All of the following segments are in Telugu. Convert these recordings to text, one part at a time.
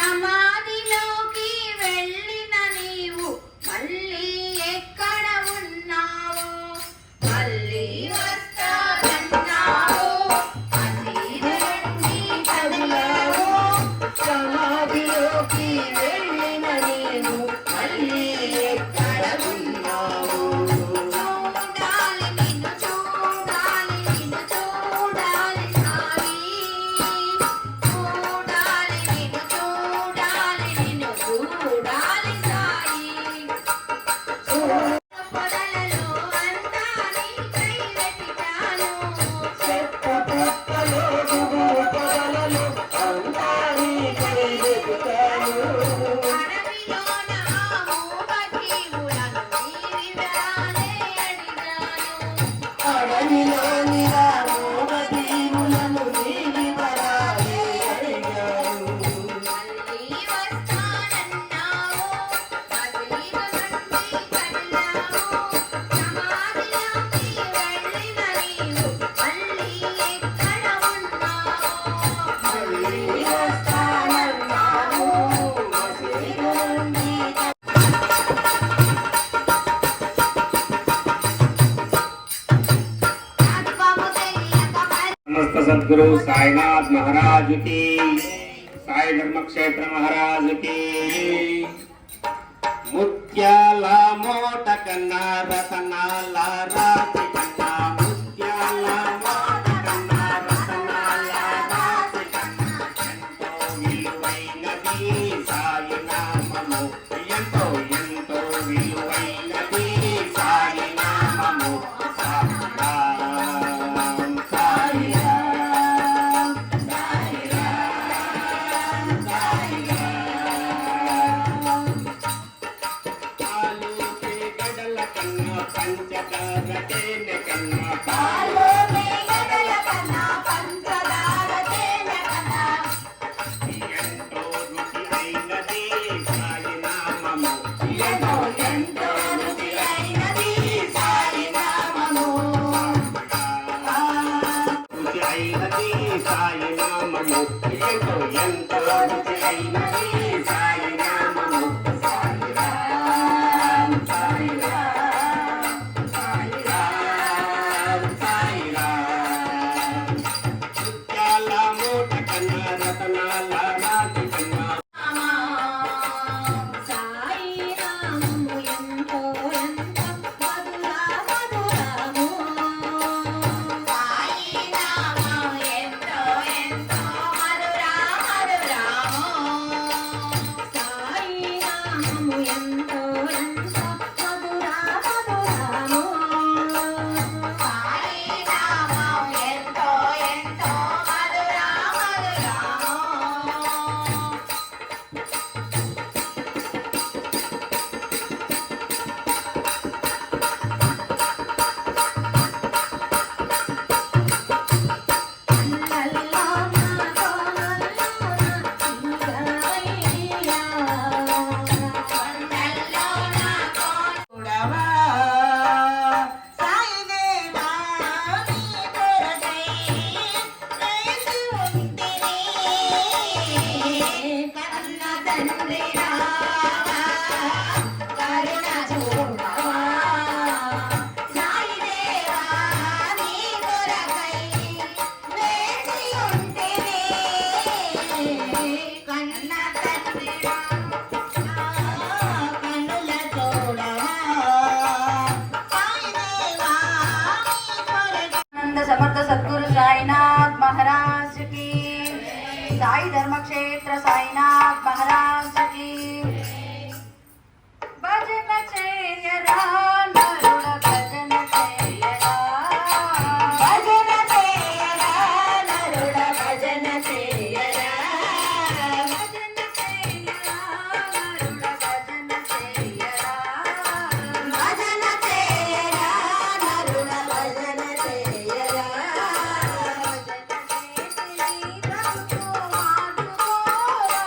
సమాధిలోకి వెళ్ళిన నీవు మళ్ళీ ఎక్కడ ఉన్నావో మళ్ళీ వస్తానన్నావో మసీదు నుండి కదిలావో సమాధిలోకి వెళ్ళిన నీవు మళ్ళీ ఎక్కడ ఉన్నావో చూడాలి నిన్ను చూడాలి నిన్ను చూడాలి సాయి చూడాలి నిన్ను చూడాలి నిన్ను చూడాలి సాయి పొదలలో అంతా నీకై వెతికాను చెత్తలో పొదలలో అంతా నీకై వెతికాను అడవిలోన మూగజీవులను నీవిరానే అడిగాను అడవిలోని మూగజీవులను నీవిరానే అడిగాను మళ్ళీ వస్తానన్నావు మసీదు నుండి కదిలావు సమాధిలోకి వెళ్ళిన నీవు మళ్ళీ ఎక్కడ ఉన్నావో మళ్ళీ వస్తానన్నావు మసీదు నుండి ఆత్మము తెలియక समस्त सद्गुरु साईनाथ महाराज की, साई धर्म क्षेत्र महाराज की। मुत्याल मोट कन्ना रतनाल राति कन्ना मुत्याल मोट कन्ना रतनाल राति कन्ना ఎంతో విలువైనది సాయి నామము ఎంతో ఎంతో విలువైనది సాయి నామము సాయి రామ్ సాయి రామ్ సాయి రామ్ సాయి రామ్ ఆలోకే గడల కన్నా పంచదార తేనె కన్నా పాలు మేగడల కన్నా పంచదార తేనె కన్నా ఎంతో రుచి అయినది సాయి నామము ఎంతో ఎంతో రుచి అయినది సాయి నామము రుచి అయినది సాయి నామము ఎంతో ఎంతో రుచి అయినది సాయి నామము సాయి రామ్ సాయి రామ్ సాయి రామ్ సాయి రామ్ ముత్యాల మూట కన్నా రతనాల రాతి కన్నా సాయి నామము ఎంతో ఎంతో మధుర మధురము సాయి నామము ఎంతో ఎంతో మధుర మధురము సాయి నామము ఎంతో ఎంతో మధుర మధురము సాయి నామము ఎంతో ఎంతో మధుర మధురము చూడవా సాయి దేవా నీ కొరకై వేచి ఉంటిని కన్న తండ్రి రావా కరుణ చూడవా సాయి దేవా నీ కొరకై వేచి ఉంటిని కన్న తండ్రి కన్నుల చూడవా సాయి దేవా నీ కొరకై आनंद समर्थ सद्गुरु साईनाथ महाराज की, साई धर्म क्षेत्र साईनाथ महाराज की। भजन చేయరా నరుడ భజన చేయరా భజన చేయరా నరుడ భజన చేయరా భజన చేయరా నరుడ భజన చేయరా భజన చేయరా నరుడ భజన చేయరా భజన చేసి రఘుకు ఆదుకోరా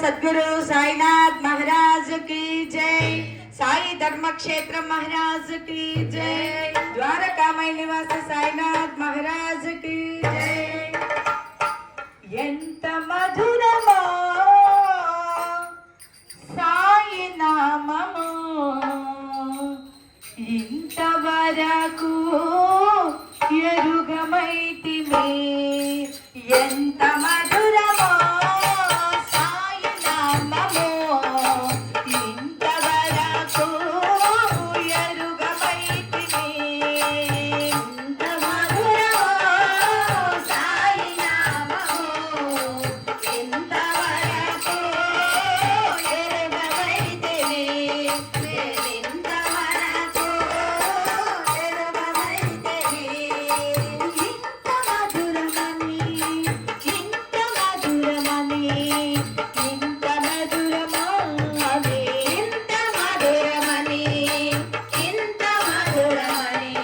सद्गुरु साईनाथ महाराज की जय। साई धर्म क्षेत्र महाराज की जय। द्वारकामय निवास साईनाथ महाराज की जय। ఎంత మధురమో సాయి నామము ఇంతవరకు ఎరుగమైతిమి ఎంత మధురమో సాయి నామము ఇంతవరకు ఎరుగమైతిమి ఎంత మధురమో సాయి నామము ఇంతవరకు ఎరుగమైతిమి ఇంతవరకు ఎరుగమైతిమి ఇంత మధురమని ఇంత మధురమని ఇంత మధురమని ఇంత మధురమని ఇంత మధురమని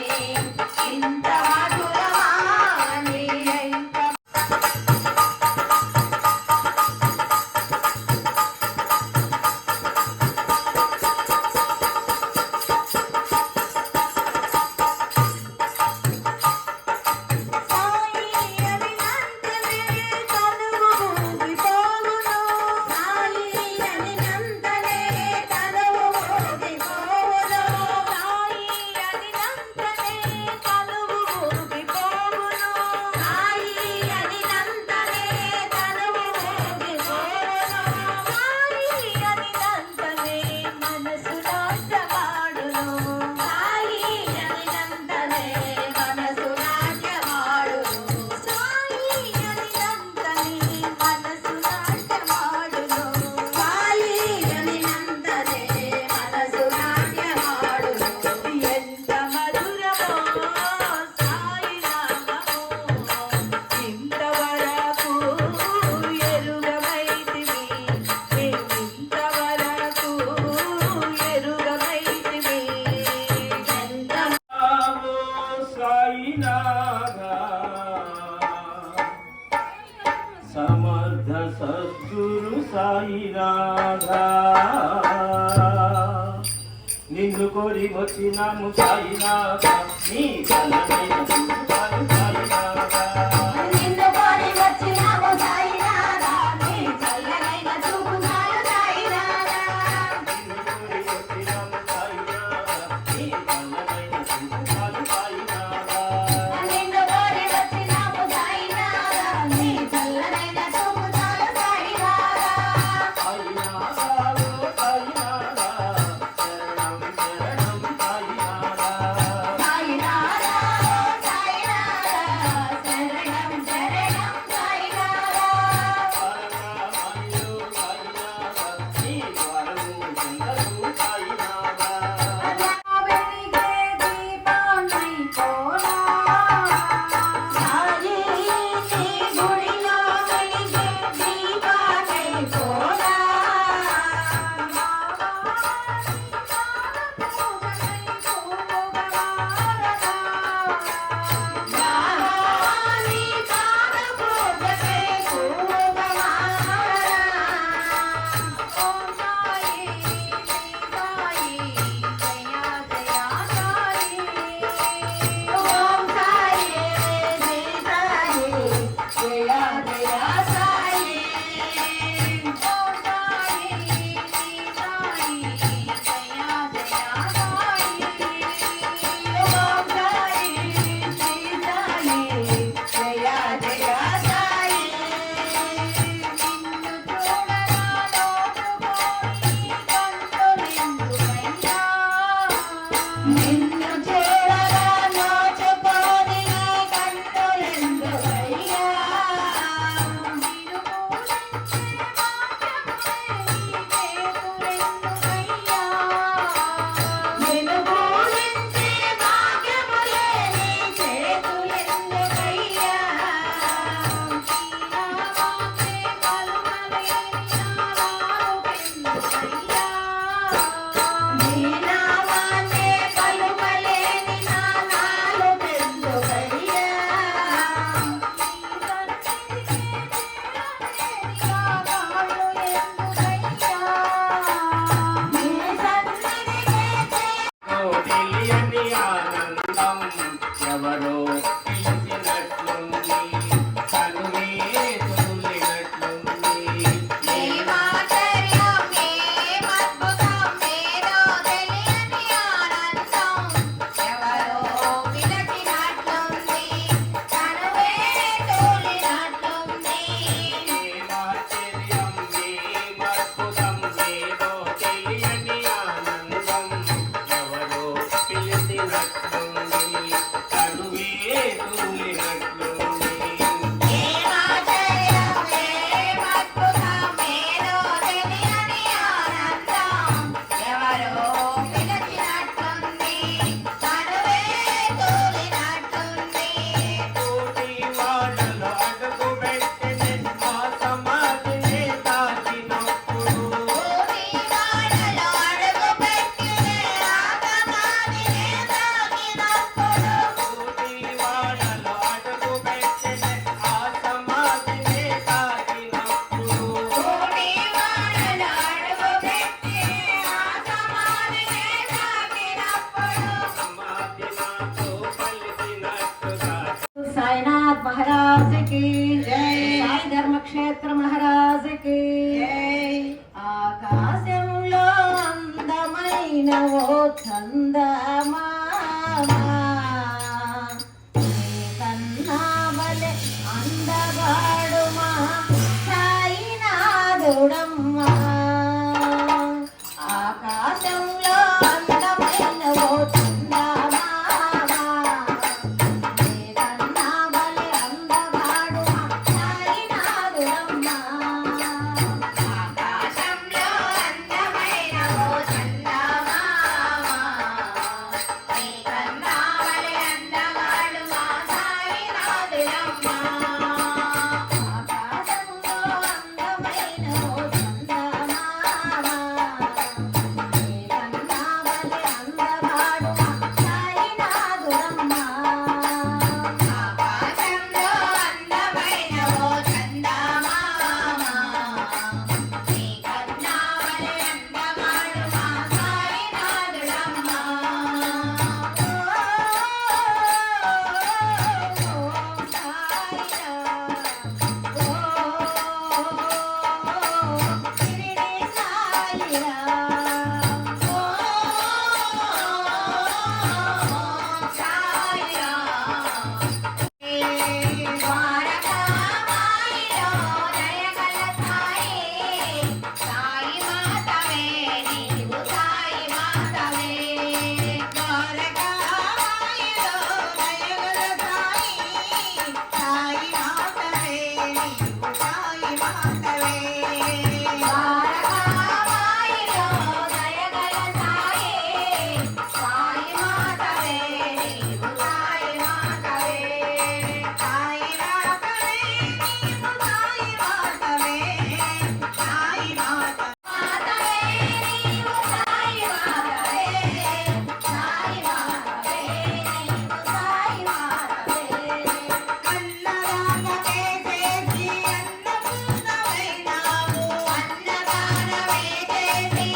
ఇంత మధురమని ఇంత సాయి అనినంతనే తనువు ఊగిపోవును సాయి అనినంతనే తనువు ఊగిపోవును సాయి అనినంతనే తనువు ఊగిపోవును సాయి అనినంతనే తనువు ఊగిపోవును సాయి అనినంతనే మనసు నాట్యమాడును సాయి అనినంతనే మనసు నాట్యమాడును సాయి అనినంతనే మనసు నాట్యమాడును సాయి అనినంతనే మనసు నాట్యమాడును ఎంత మధురమో సాయి నామము ఇంతవరకు ఎరుగమైతిమి ఇంతవరకు ఎరుగమైతిమి ఎంత ఓ సాయినాథ సమర్థ సద్గురు సాయినాథ నిన్ను కోరి వచ్చినాము సాయినాథ నీ చల్లనైన చూపాలు సాయినాథ నిన్ను కోరి వచ్చినాము సాయినాథా నీ చల్లనైన చూపుతాలు సాయినాథా నిన్ను కోరి వచ్చినాము సాయినాథ నీ చల్లనైన చూపాలు సాయినాథ నిన్ను కోరి వచ్చినాము సాయినాథా నీ చల్లనైన చూపుతాలు సాయినాథా సాయినాథ ఓ సాయినాథ శరణం శరణం సాయినాథ సాయినాథా సాయినాథా సాయినాథ్ మహారాజ్ కి సాయి ధర్మక్షేత్ర మహారాజ్ కి ఆకాశంలో అందమైన ఓ చందమామ కన్నా వలె అందగాడు మా సాయినాథుడమ్మా ఆకాశంలో అందమైన ఓ చందమామ కన్నా వలె అందగాడు మా సాయినాథుడమ్మా ఆకాశంలో అందమైన ఓ చందమామ నీ కన్నా వలె అందగాడు మా సాయినాథుడమ్మ. ఆకాశంలో అందమైన ఓ చందమామ కన్నా వలె అందగాడు మా సాయినాథుడమ్మా ఆకాశంలో అందమైన ఓ చందమామ నీ కన్నా వలె అందగాడు మా సాయినాథుడమ్మ. ద్వారకామాయిలో దయగల సాయి సాయి మాతవే నీవు సాయి మాతవే. ద్వారకామాయిలో దయగల సాయి సాయి మాతవే నీవు సాయి మాతవే. ద్వారకామాయిలో దయగల సాయి సాయి మాతవే నీవు సాయి మాతవే. సాయి మాతవే నీవు సాయి మాతవే. సాయి మాతవే నీవు సాయి మాతవే. సాయి మాతవే నీవు సాయి మాతవే. అన్నదానమే చేసి అన్నపూర్ణమైనావు. అన్నదానమే చేసి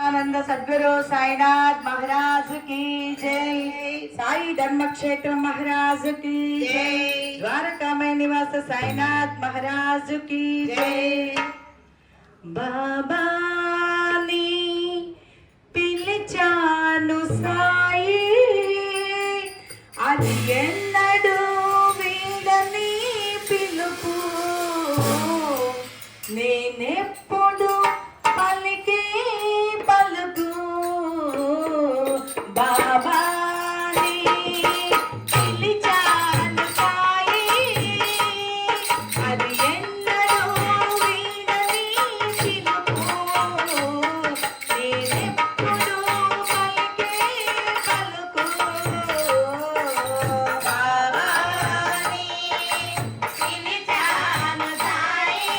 ఆనంద సద్గురు సాయినాథ్ మహారాజ్ की जय साई धर्म क्षेत्र महाराज की जय द्वारका में निवास साईनाथ महाराज की जय బాబాని పిలిచాను సాయి అది ఎన్నడూ వీడని పిలుపు నేనెప్పుడు పలికే పలుకు బాబాని పిలిచాను సాయి అది ఎన్నడూ వీడని పిలుపు నేనెప్పుడు పలికే పలుకు బాబాని పిలిచాను సాయి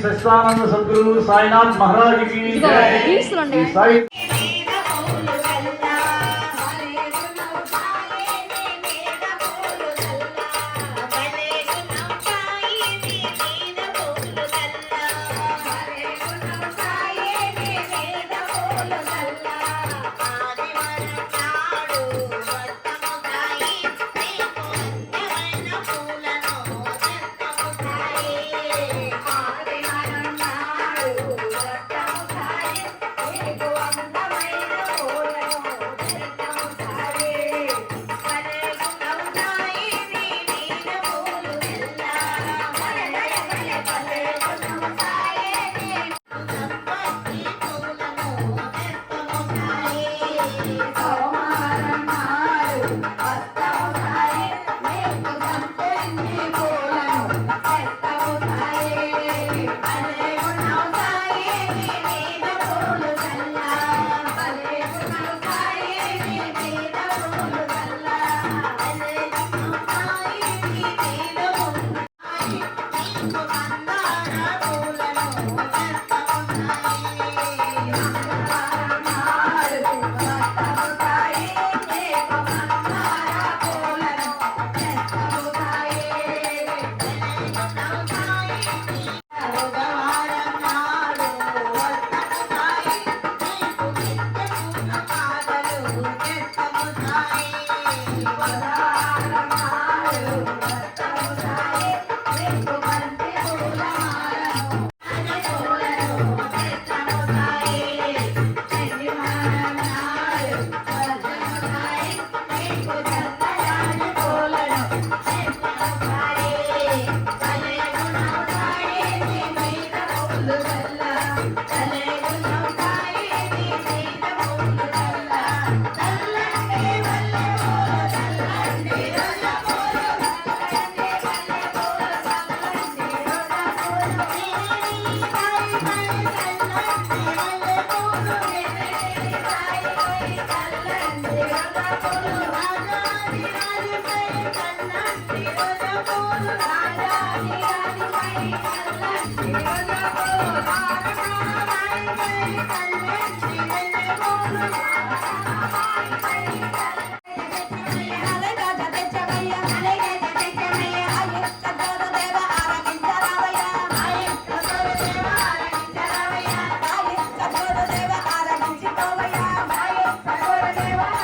सच्चिदानंद सद्गुरु साईनाथ महाराज की जय। Sai Go on.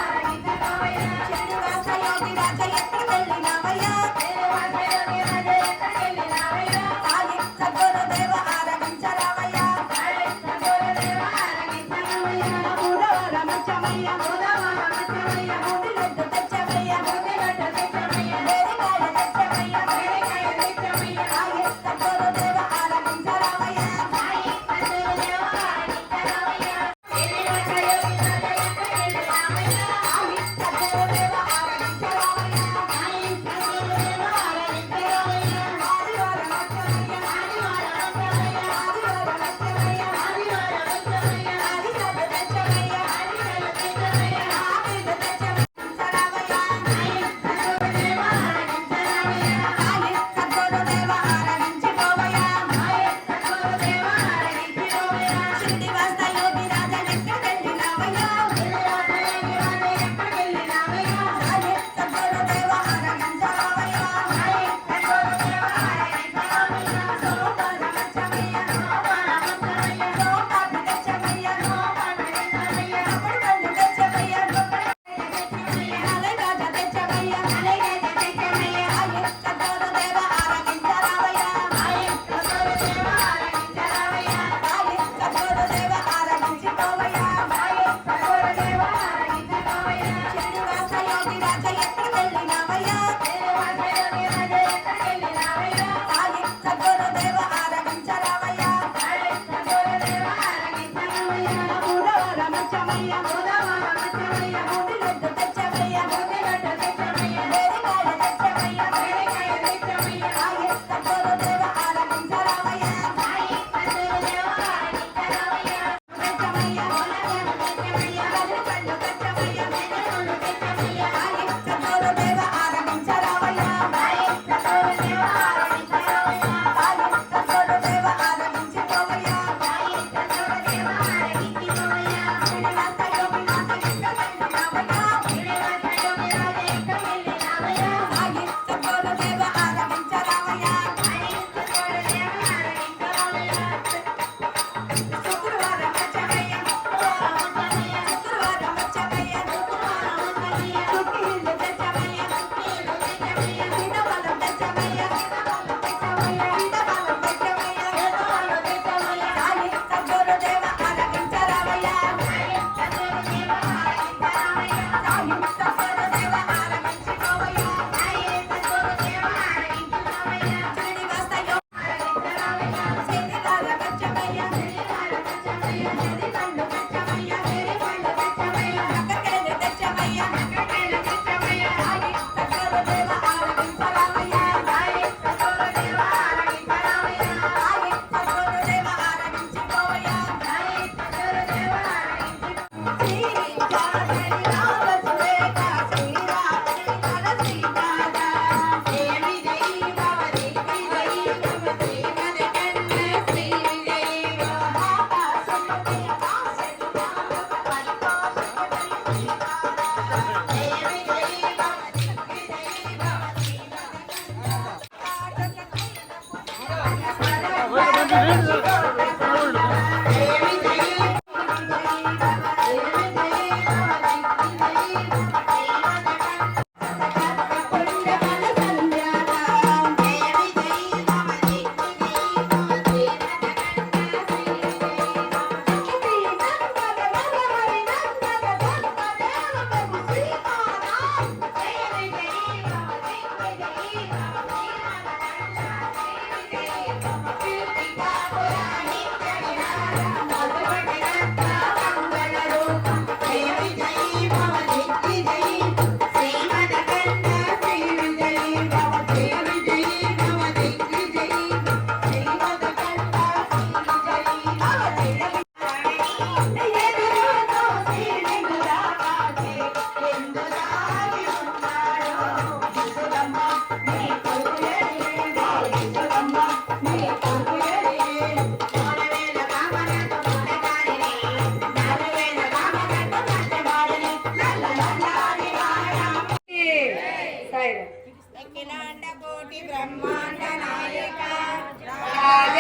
ఆరగించరావయ్యా Brahmanda Nayaka Raja